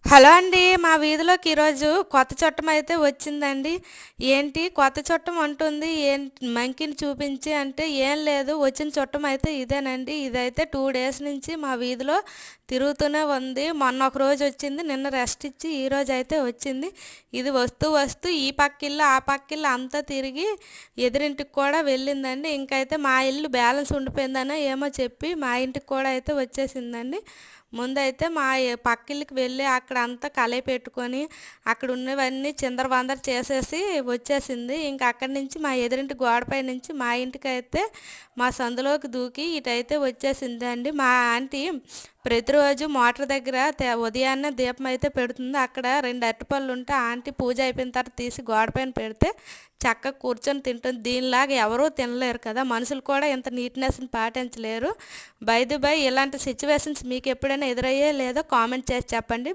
Hello అండి. మా వీధిలోకి ఈరోజు కొత్త చుట్టం అయితే వచ్చిందండి. ఏంటి కొత్త చుట్టం అంటుంది, మంకిని చూపించి అంటే ఏం లేదు, వచ్చిన చుట్టం అయితే ఇదేనండి. ఇదైతే 2 డేస్ నుంచి మా వీధిలో తిరుగుతూనే ఉంది. మొన్న ఒక రోజు వచ్చింది, నిన్న రెస్ట్ ఇచ్చి ఈరోజు అయితే వచ్చింది. ఇది వస్తూ వస్తూ ఈ పక్కిల్లు ఆ పక్కిల్లు అంతా తిరిగి ఎదురింటికి కూడా వెళ్ళిందండి. ఇంకైతే మా ఇల్లు బ్యాలెన్స్ ఉండిపోయిందనో ఏమో చెప్పి మా ఇంటికి కూడా అయితే వచ్చేసిందండి. ముందైతే మా పక్కిళ్ళకి వెళ్ళి అక్కడ అంతా కలయి పెట్టుకొని అక్కడ ఉన్నవన్నీ చిందరవందర చేసేసి వచ్చేసింది. ఇంకా అక్కడి నుంచి మా ఎదురింటి గోడపై నుంచి మా ఇంటికైతే మా సందులోకి దూకి ఇటైతే వచ్చేసిందండి. మా ఆంటీ ప్రతిరోజు మోటార్ దగ్గర ఉదయాన్నే దీపం అయితే పెడుతుంది. అక్కడ 2 అరటిపళ్ళు ఉంటే ఆంటీ పూజ అయిపోయిన తర్వాత తీసి గోడపైన పెడితే చక్కగా కూర్చొని తింటుంది. దీనిలాగా ఎవరూ తినలేరు కదా, మనుషులు కూడా ఇంత నీట్నెస్ని పాటించలేరు. బై ది బై ఇలాంటి సిచ్యువేషన్స్ మీకు ఎప్పుడైనా ఎదురయ్యే లేదో కామెంట్ చేసి చెప్పండి.